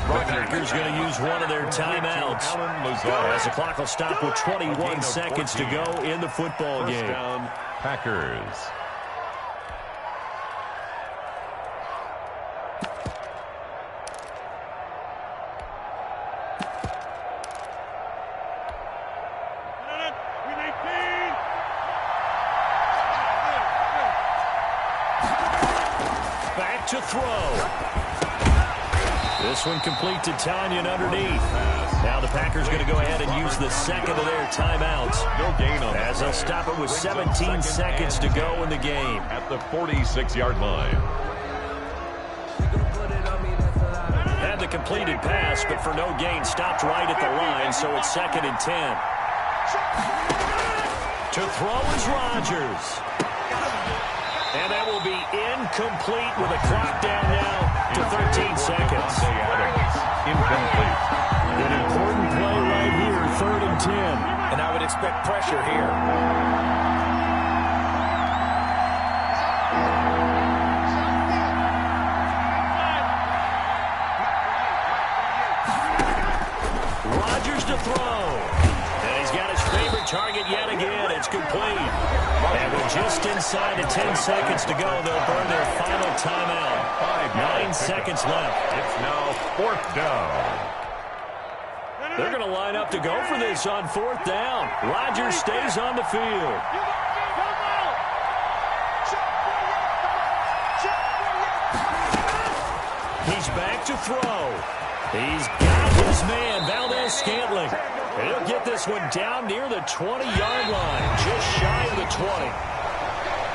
Packers going to use one of their timeouts as the clock will stop with 21 seconds to go in the football game. Down, Packers. Back to throw. This one complete to Tanyan underneath. Now the Packers going to go ahead and use the 2nd of their timeouts. No gain on as they'll stop it with 17 seconds to go in the game. At the 46-yard line. Had the completed pass, but for no gain, stopped right at the line, so it's 2nd and 10. To throw is Rodgers. And that will be incomplete with a clock down now to 13 seconds. Incomplete. An important play right here, 3rd and 10. And I would expect pressure here. Rodgers to throw. And he's got his favorite target yet again. It's complete. And with just inside of 10 seconds to go, they'll burn their final timeout. 9 seconds left. It's now 4th down. They're going to line up to go for this on 4th down. Rodgers stays on the field. He's back to throw. He's got his man, Valdez-Scantling. And he'll get this one down near the 20-yard line, just shy of the 20.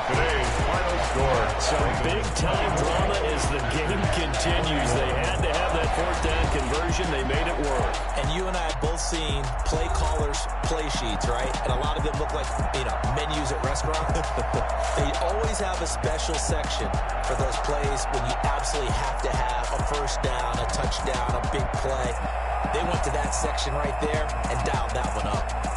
Today's final score. Some big-time drama as the game continues. They had to have that 4th down conversion. They made it work. And you and I have both seen play callers' play sheets, right? And a lot of them look like, menus at restaurants. They always have a special section for those plays when you absolutely have to have a 1st down, a touchdown, a big play. They went to that section right there and dialed that one up.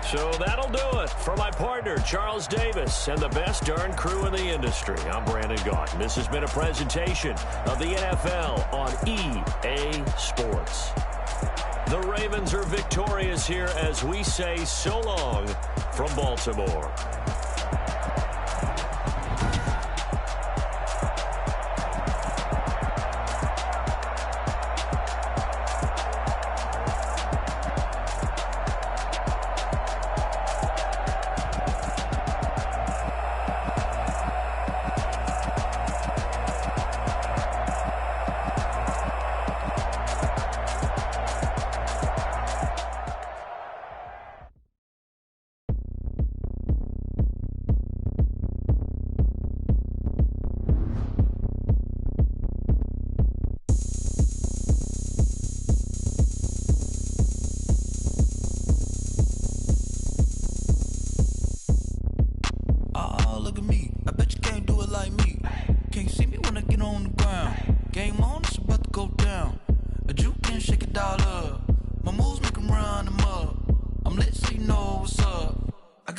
So that'll do it for my partner, Charles Davis, and the best darn crew in the industry. I'm Brandon Gaughan. This has been a presentation of the NFL on EA Sports. The Ravens are victorious here as we say so long from Baltimore.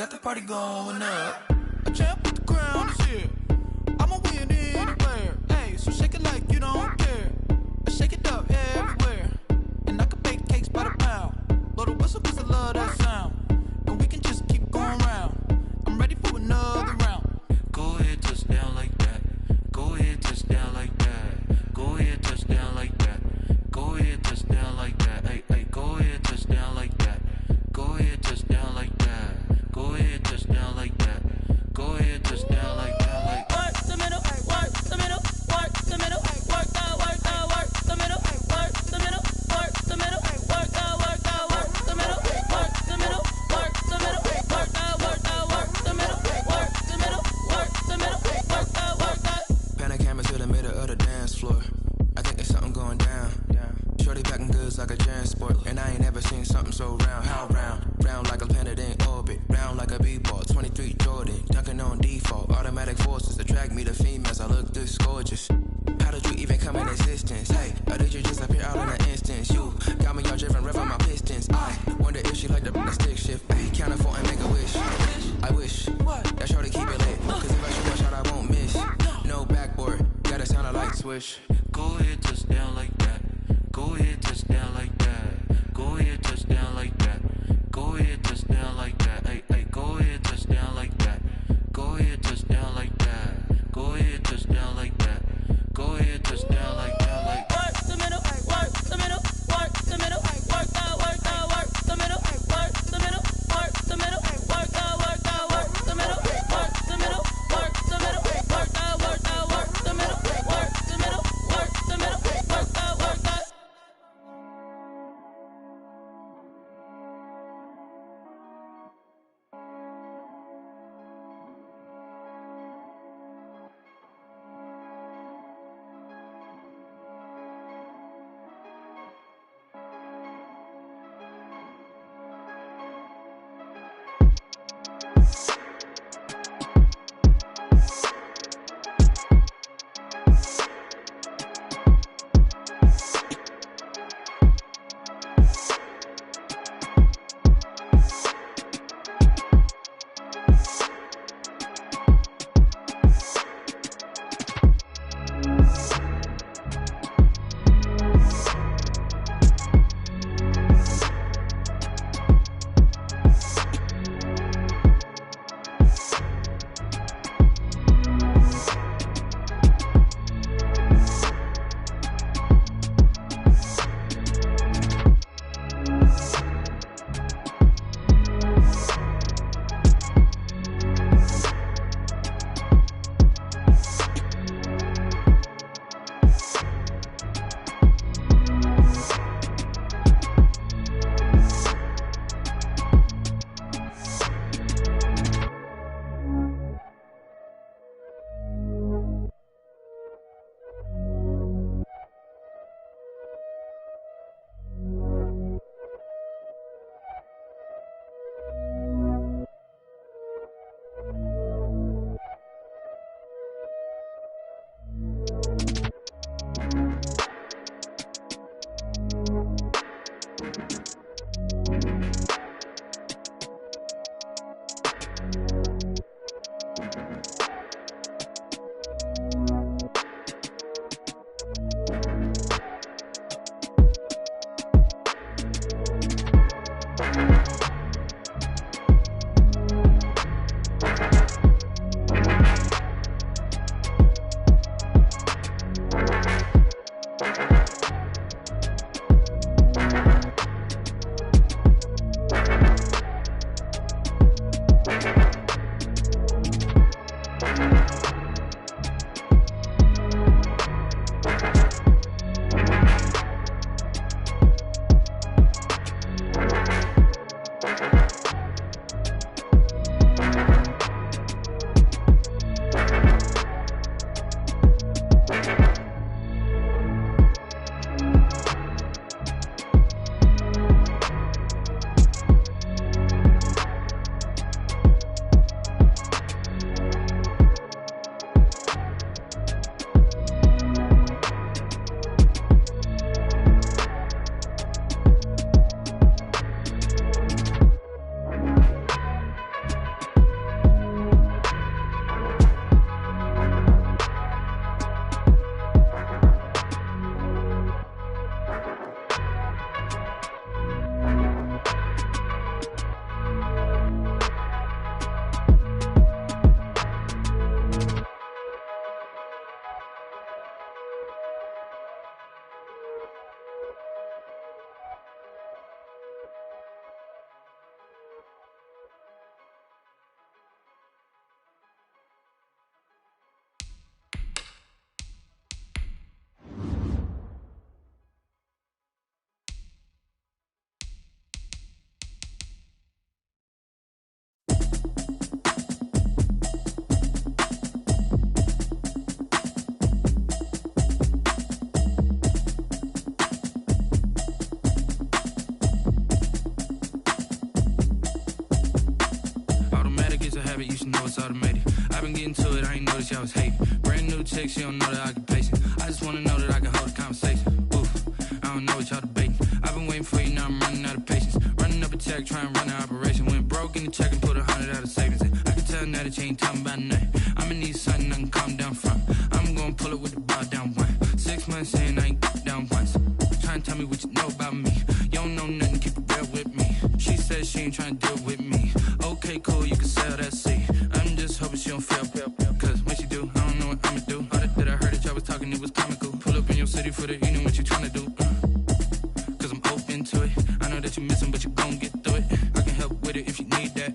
got the party going up. A champ with the crown is here. I'ma win anywhere. Hey, so shake it like you don't care. I shake it up everywhere. And I can bake cakes by the pound. Blow the whistle cause I love that sound. And we can just keep going round. I'm ready for another round. Go ahead, touch down like that. Go ahead, touch down like that. Go ahead, touch down like that. Go ahead, touch down like that. Hey, hey, go ahead, touch down like that. Go ahead, touch down like that. Go ahead, touch down like that. Go ahead, touch down like that. Like work the middle, work the middle, work the middle, work that, work that, work the middle, work the middle, work the middle, work that, work that, work the middle, work the middle, work the middle, work that, work that, work the middle, work the middle, work the middle, work that, work that. Pan a camera to the middle of the dance floor. I think there's something going down. Shorty backing goods like a transport, and I ain't never seen something so round. How round? Round like a planet in orbit, round like a b-ball. 23 Jordan, dunking on default. Automatic forces attract me to females. I look this gorgeous. How did you even come in existence? Hey, or did you just appear out in an instance? You got me all driven, revving my pistons. I wonder if she like the stick shift. Ay, count four and make a wish. I wish that shorty keep it lit, cause if I shoot my shot, I won't miss. No backboard, gotta sound a light switch. go ahead, touch down like that. Go ahead, touch down like that. Go ahead, touch down like that. Go ahead, touch down like that. Hey, hey, go ahead, touch down like that. Go ahead, touch down like that. Go ahead, touch down like that. Go ahead, touch down like that. Like work the middle, work the middle, work the middle, work that, work that, work the middle, work the middle, work the middle, work that, work that, work the middle, work the middle, work the middle, work that, work that, work the middle, work the middle, work the middle, work that. habit, you should know it's automated. I've been getting to it, I ain't noticed y'all was hating. Brand new chick, she don't know the occupation. I just wanna know that I can hold a conversation. Oof, I don't know what y'all debating. I've been waiting for you, now I'm running out of patience. Running up a check, trying to run an operation. Went broke in the check and put 100 out of savings in. I can tell now that you ain't talking about nothing. I'ma need something I can calm down from. I'm gonna pull it with the bar down one. 6 months saying I ain't down once. Trying to tell me what you know about me. You don't know nothing, keep it real with me. She said she ain't trying to deal with me. Okay, cool, you can sell that seat. I'm just hoping she don't fail. Cause when she do, I don't know what I'ma do. All that I heard that y'all was talking, it was comical. Pull up in your city for the evening, what you trying to do? Cause I'm open to it. I know that you're missing, but you gon' get through it. I can help with it if you need that.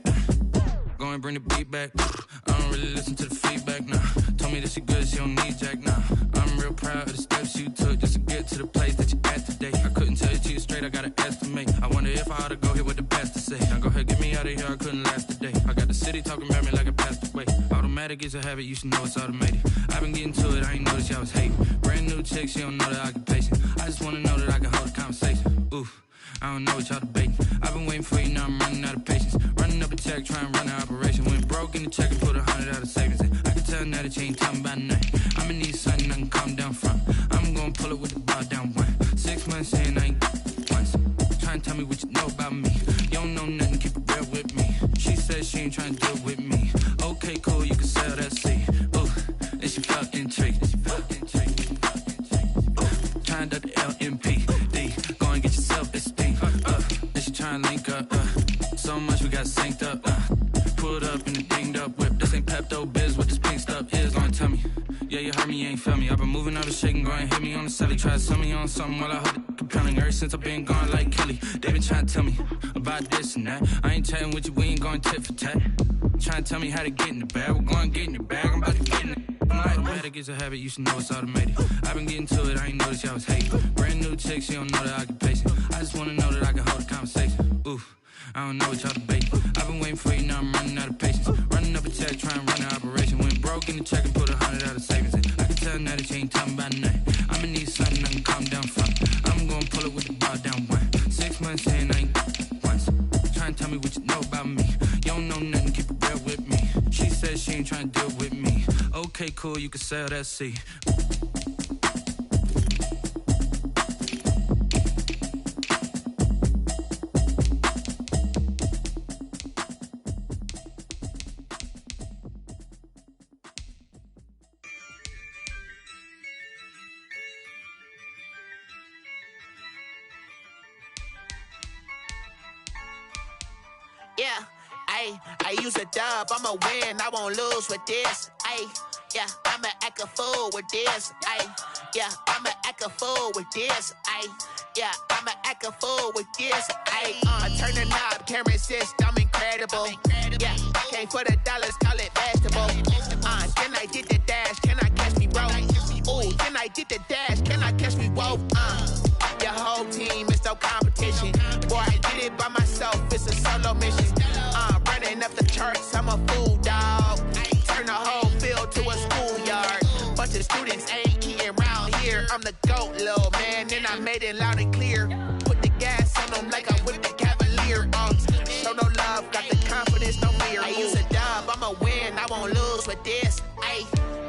Go and bring the beat back. I don't really listen to the feedback, nah. Told me that she good, she don't need jack, nah. I'm real proud of the steps you took just to get to the place that you at today. I couldn't tell you to you straight, I gotta estimate. I wonder if I ought to go here with the pastor say. Now go ahead, get me out of here, I couldn't last a day. I got the city talking about me like I passed away. Automatic is a habit, you should know it's automated. I've been getting to it, I ain't noticed y'all was hating. Brand new chick, she don't know the occupation. I just wanna know that I can hold a conversation. Oof, I don't know what y'all debating. I've been waiting for you, now I'm running out of patience. Running up a check, trying to run an operation. Went broke in the check and put 100 out of savings in. I can tell now that you ain't talking about nothing. I'ma need something I can calm down from. I'm gonna pull it with the bar down one. 6 months saying I ain't once. Trying to tell me what you know about me. You don't know nothing, keep it real with me. She said she ain't trying to deal with me. Okay, cool, you can sell that seat. Ooh, and she felt intrigued. Trying to the LMPD. Go and get yourself esteem. And she trying to link up. So much we got synced up. Pulled up in the dinged up whip. This ain't Pepto Biz, what this pink stuff is. Go and tell me. Yeah, you heard me, you ain't felt me. I've been moving, I've been shaking, go and hit me on the celly. Try to sell me on something while I hold it compelling. Ever since I've been gone like Kelly, they been trying to tell me about this and that. I ain't chatting with you, we ain't going tit for tat. Trying to tell me how to get in the bag. We're going to get in the bag, I'm about to get in it. Automatic is a habit, you should know it's automated. I've been getting to it, I ain't noticed y'all was hating. Brand new chick, she don't know the occupation. I just wanna know that I can hold a conversation. Oof, I don't know what y'all debating. I've been waiting for you, now I'm running out of patience. Running up a check, trying to run an operation. Went broke in the check and put 100 out of savings in. I can tell now that you ain't talking about nothing. I'ma need something I can calm down from. I'm gonna pull it with the bar down one. 6 months saying I ain't once. Trying to tell me what you know about me. You don't know nothing, keep it real with me. She said she ain't trying to deal with me. Okay, cool, you can sell that seat. Yeah, I use a dub, I'ma win, I won't lose with this. Yeah, I'ma act a fool with this. Yeah, I'ma act a fool with this. Yeah, I'ma act a fool with this. I turn the knob, camera assist, I'm incredible. Yeah, came for the dollars, call it vegetable. Then I did the dash, can I catch me, bro? Ooh, then I did the dash, can I catch me, whoa? Your whole team is no competition. Boy, I did it by myself, it's a solo mission. Running up the charts, I'm a fool, dog. Turn the whole field to a schoolyard. Bunch of students ain't eating round here. I'm the GOAT, little man, and I made it loud and clear. Put the gas on them like I'm with the Cavalier. Show no love, got the confidence, no fear. I use a dub, I'ma win, I won't lose with this.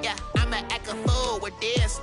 Yeah, I'ma act a fool with this.